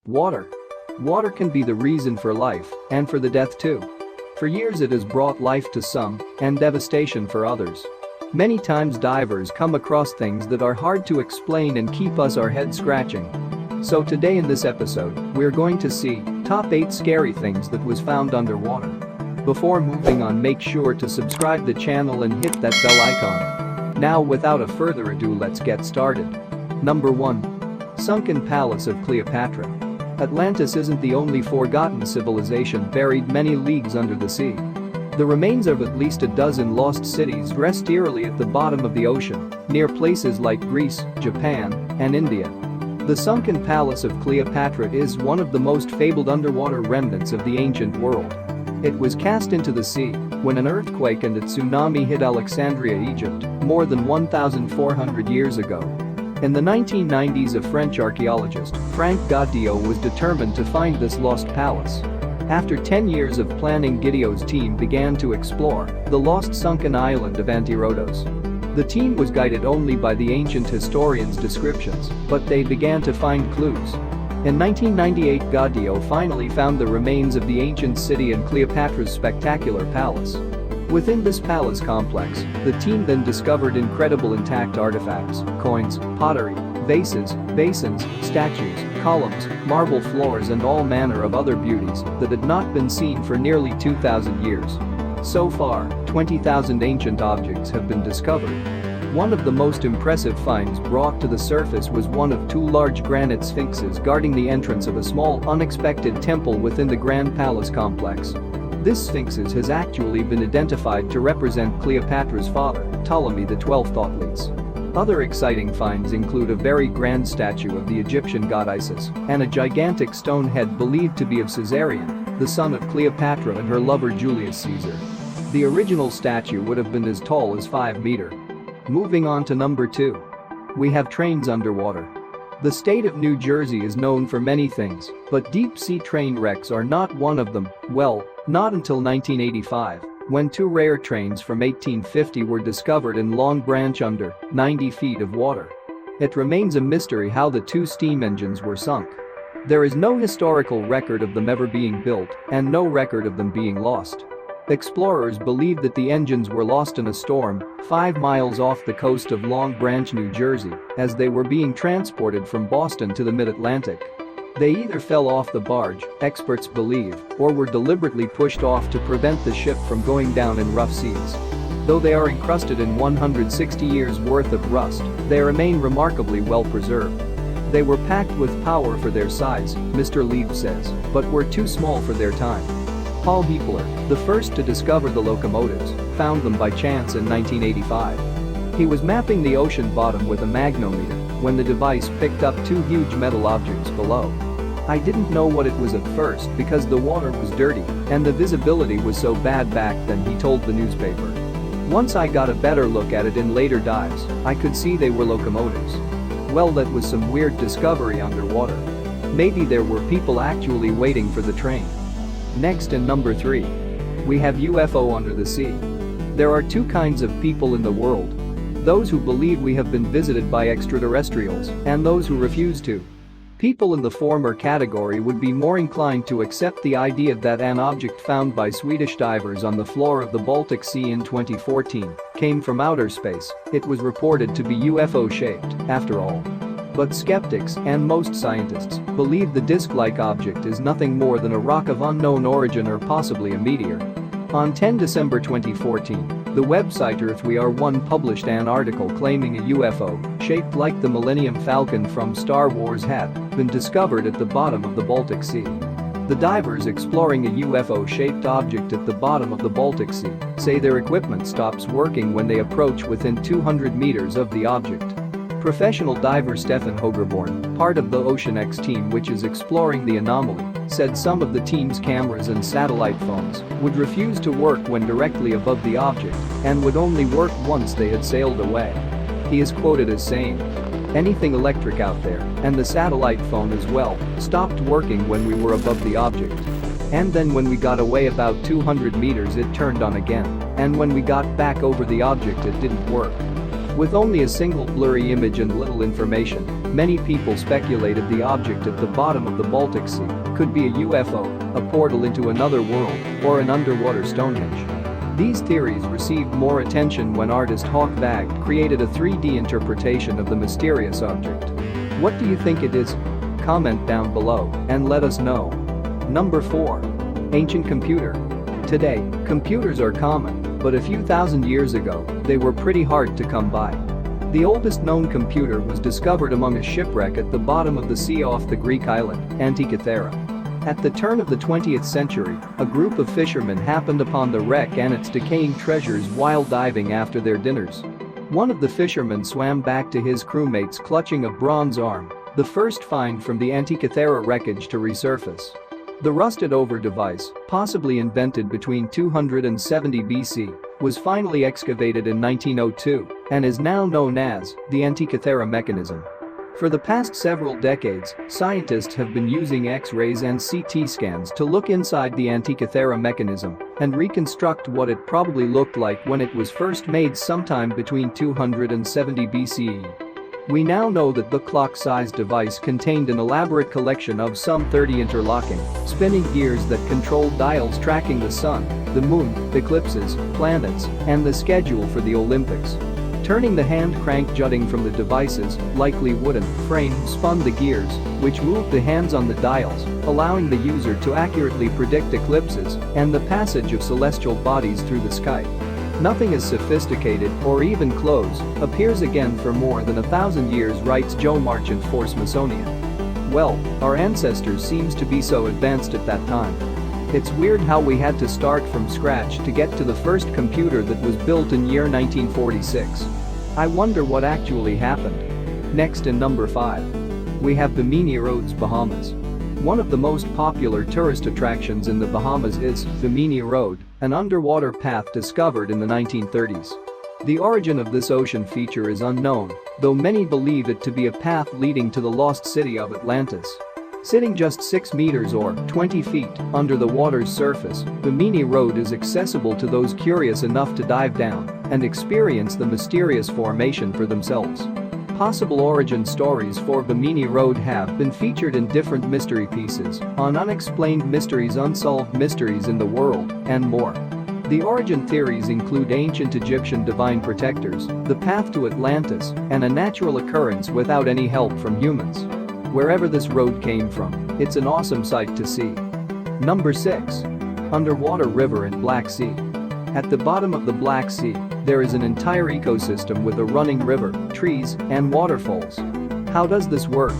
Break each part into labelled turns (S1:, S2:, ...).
S1: Water. Water can be the reason for life and for the death too. For years it has brought life to some and devastation for others. Many times divers come across things that are hard to explain and keep our heads scratching. So today in this episode, we're going to see top 8 scary things that was found underwater. Before moving on, make sure to subscribe the channel and hit that bell icon. Now without a further ado, let's get started. Number 1. Sunken Palace of Cleopatra. Atlantis isn't the only forgotten civilization buried many leagues under the sea. The remains of at least a dozen lost cities rest eerily at the bottom of the ocean, near places like Greece, Japan, and India. The sunken palace of Cleopatra is one of the most fabled underwater remnants of the ancient world. It was cast into the sea when an earthquake and a tsunami hit Alexandria, Egypt, more than 1,400 years ago. In the 1990s, a French archaeologist, Frank Goddio, was determined to find this lost palace. After 10 years of planning, Gideo's team began to explore the lost sunken island of Antirodos. The team was guided only by the ancient historians' descriptions, but they began to find clues. In 1998, Goddio finally found the remains of the ancient city and Cleopatra's spectacular palace. Within this palace complex, the team then discovered incredible intact artifacts, coins, pottery, vases, basins, statues, columns, marble floors and all manner of other beauties that had not been seen for nearly 2,000 years. So far, 20,000 ancient objects have been discovered. One of the most impressive finds brought to the surface was one of 2 large granite sphinxes guarding the entrance of a small, unexpected temple within the Grand Palace complex. This sphinx has actually been identified to represent Cleopatra's father, Ptolemy XII Thoughtless. Other exciting finds include a very grand statue of the Egyptian god Isis and a gigantic stone head believed to be of Caesarion, the son of Cleopatra and her lover Julius Caesar. The original statue would have been as tall as 5 meters. Moving on to number 2. We have trains underwater. The state of New Jersey is known for many things, but deep-sea train wrecks are not one of them. Well, not until 1985, when 2 rare trains from 1850 were discovered in Long Branch under 90 feet of water. It remains a mystery how the 2 steam engines were sunk. There is no historical record of them ever being built and no record of them being lost. Explorers believe that the engines were lost in a storm 5 miles off the coast of Long Branch, New Jersey, as they were being transported from Boston to the mid-Atlantic. They either fell off the barge, experts believe, or were deliberately pushed off to prevent the ship from going down in rough seas. Though they are encrusted in 160 years worth of rust, they remain remarkably well preserved. They were packed with power for their size, Mr. Leib says, but were too small for their time. Paul Hiepler, the first to discover the locomotives, found them by chance in 1985. He was mapping the ocean bottom with a magnometer when the device picked up 2 huge metal objects below. I didn't know what it was at first because the water was dirty and the visibility was so bad back then, he told the newspaper. Once I got a better look at it in later dives, I could see they were locomotives. Well, that was some weird discovery underwater. Maybe there were people actually waiting for the train. Next, in number 3. We have UFO under the sea. There are 2 kinds of people in the world. Those who believe we have been visited by extraterrestrials and those who refuse to. People in the former category would be more inclined to accept the idea that an object found by Swedish divers on the floor of the Baltic Sea in 2014 came from outer space. It was reported to be UFO-shaped, after all. But skeptics and most scientists believe the disc-like object is nothing more than a rock of unknown origin or possibly a meteor. On 10 December 2014, the website EarthWeAre1 published an article claiming a UFO, shaped like the Millennium Falcon from Star Wars, had been discovered at the bottom of the Baltic Sea. The divers exploring a UFO-shaped object at the bottom of the Baltic Sea say their equipment stops working when they approach within 200 meters of the object. Professional diver Stefan Hogerborn, part of the Ocean X team which is exploring the anomaly, said some of the team's cameras and satellite phones would refuse to work when directly above the object and would only work once they had sailed away. He is quoted as saying, "Anything electric out there, and the satellite phone as well, stopped working when we were above the object. And then when we got away about 200 meters it turned on again, and when we got back over the object it didn't work." With only a single blurry image and little information, Many people speculated the object at the bottom of the Baltic Sea could be a UFO, a portal into another world, or an underwater Stonehenge. These theories received more attention when artist Hawk Vag created a 3D interpretation of the mysterious object. What do you think it is? Comment down below and let us know. Number 4. Ancient computer. Today, computers are common, but a few thousand years ago, they were pretty hard to come by. The oldest known computer was discovered among a shipwreck at the bottom of the sea off the Greek island, Antikythera. At the turn of the 20th century, a group of fishermen happened upon the wreck and its decaying treasures while diving after their dinners. One of the fishermen swam back to his crewmates clutching a bronze arm, the first find from the Antikythera wreckage to resurface. The rusted-over device, possibly invented between 270 BC, was finally excavated in 1902 and is now known as the Antikythera mechanism. For the past several decades, scientists have been using X-rays and CT scans to look inside the Antikythera mechanism and reconstruct what it probably looked like when it was first made sometime between 270 BCE. We now know that the clock-sized device contained an elaborate collection of some 30 interlocking, spinning gears that controlled dials tracking the sun, the moon, eclipses, planets, and the schedule for the Olympics. Turning the hand crank jutting from the device's, likely wooden, frame spun the gears, which moved the hands on the dials, allowing the user to accurately predict eclipses and the passage of celestial bodies through the sky. Nothing as sophisticated, or even close, appears again for more than 1,000 years, writes Joe Marchant for Smithsonian. Well, our ancestors seems to be so advanced at that time. It's weird how we had to start from scratch to get to the first computer that was built in year 1946. I wonder what actually happened. Next in number 5. We have Bimini Roads, Bahamas. One of the most popular tourist attractions in the Bahamas is Bimini Road, an underwater path discovered in the 1930s. The origin of this ocean feature is unknown, though many believe it to be a path leading to the lost city of Atlantis. Sitting just 6 meters or 20 feet under the water's surface, Bimini Road is accessible to those curious enough to dive down and experience the mysterious formation for themselves. Possible origin stories for Bimini Road have been featured in different mystery pieces on Unexplained Mysteries, Unsolved Mysteries in the World, and more. The origin theories include ancient Egyptian divine protectors, the path to Atlantis, and a natural occurrence without any help from humans. Wherever this road came from, it's an awesome sight to see. Number 6. Underwater river in Black Sea. At the bottom of the Black Sea, there is an entire ecosystem with a running river, trees, and waterfalls. How does this work?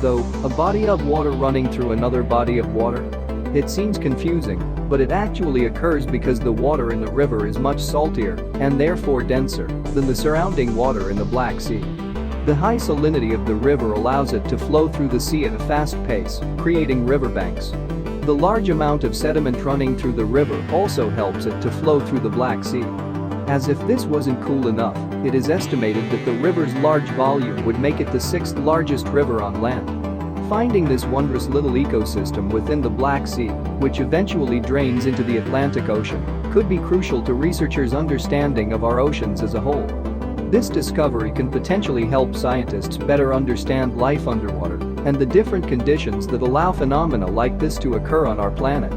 S1: Though, a body of water running through another body of water? It seems confusing, but it actually occurs because the water in the river is much saltier, and therefore denser, than the surrounding water in the Black Sea. The high salinity of the river allows it to flow through the sea at a fast pace, creating riverbanks. The large amount of sediment running through the river also helps it to flow through the Black Sea. As if this wasn't cool enough, it is estimated that the river's large volume would make it the 6th largest river on land. Finding this wondrous little ecosystem within the Black Sea, which eventually drains into the Atlantic Ocean, could be crucial to researchers' understanding of our oceans as a whole. This discovery can potentially help scientists better understand life underwater and the different conditions that allow phenomena like this to occur on our planet.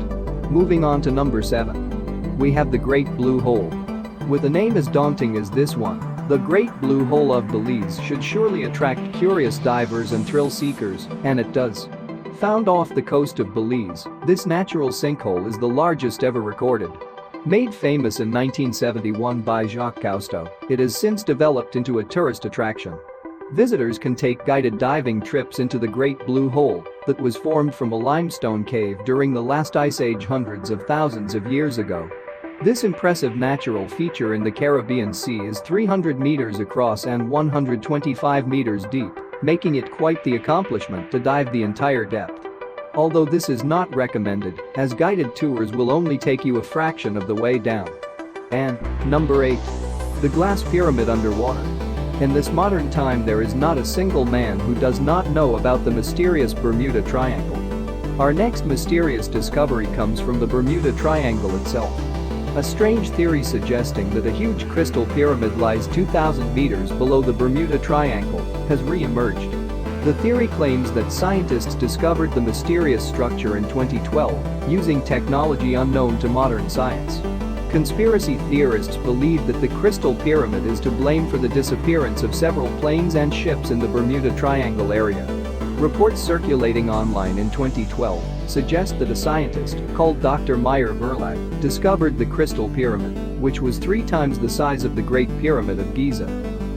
S1: Moving on to number 7. We have the Great Blue Hole. With a name as daunting as this one, the Great Blue Hole of Belize should surely attract curious divers and thrill seekers, and it does. Found off the coast of Belize, this natural sinkhole is the largest ever recorded. Made famous in 1971 by Jacques Cousteau, it has since developed into a tourist attraction. Visitors can take guided diving trips into the Great Blue Hole that was formed from a limestone cave during the last ice age hundreds of thousands of years ago. This impressive natural feature in the Caribbean Sea is 300 meters across and 125 meters deep, making it quite the accomplishment to dive the entire depth. Although this is not recommended, as guided tours will only take you a fraction of the way down. And number 8. The Glass Pyramid underwater. In this modern time, there is not a single man who does not know about the mysterious Bermuda Triangle. Our next mysterious discovery comes from the Bermuda Triangle itself. A strange theory suggesting that a huge crystal pyramid lies 2,000 meters below the Bermuda Triangle has re-emerged. The theory claims that scientists discovered the mysterious structure in 2012 using technology unknown to modern science. Conspiracy theorists believe that the Crystal Pyramid is to blame for the disappearance of several planes and ships in the Bermuda Triangle area. Reports circulating online in 2012 suggest that a scientist called Dr. Meyer Verlag discovered the Crystal Pyramid, which was 3 times the size of the Great Pyramid of Giza.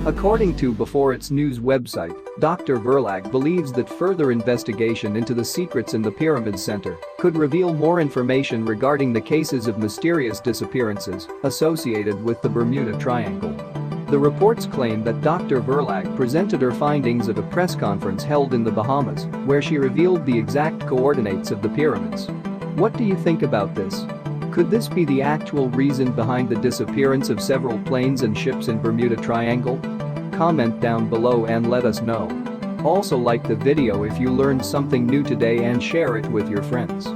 S1: According to Before It's News website, Dr. Verlag believes that further investigation into the secrets in the Pyramid Center could reveal more information regarding the cases of mysterious disappearances associated with the Bermuda Triangle. The reports claim that Dr. Verlag presented her findings at a press conference held in the Bahamas, where she revealed the exact coordinates of the pyramids. What do you think about this? Could this be the actual reason behind the disappearance of several planes and ships in Bermuda Triangle? Comment down below and let us know. Also like the video if you learned something new today and share it with your friends.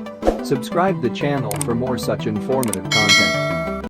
S1: Subscribe the channel for more such informative content.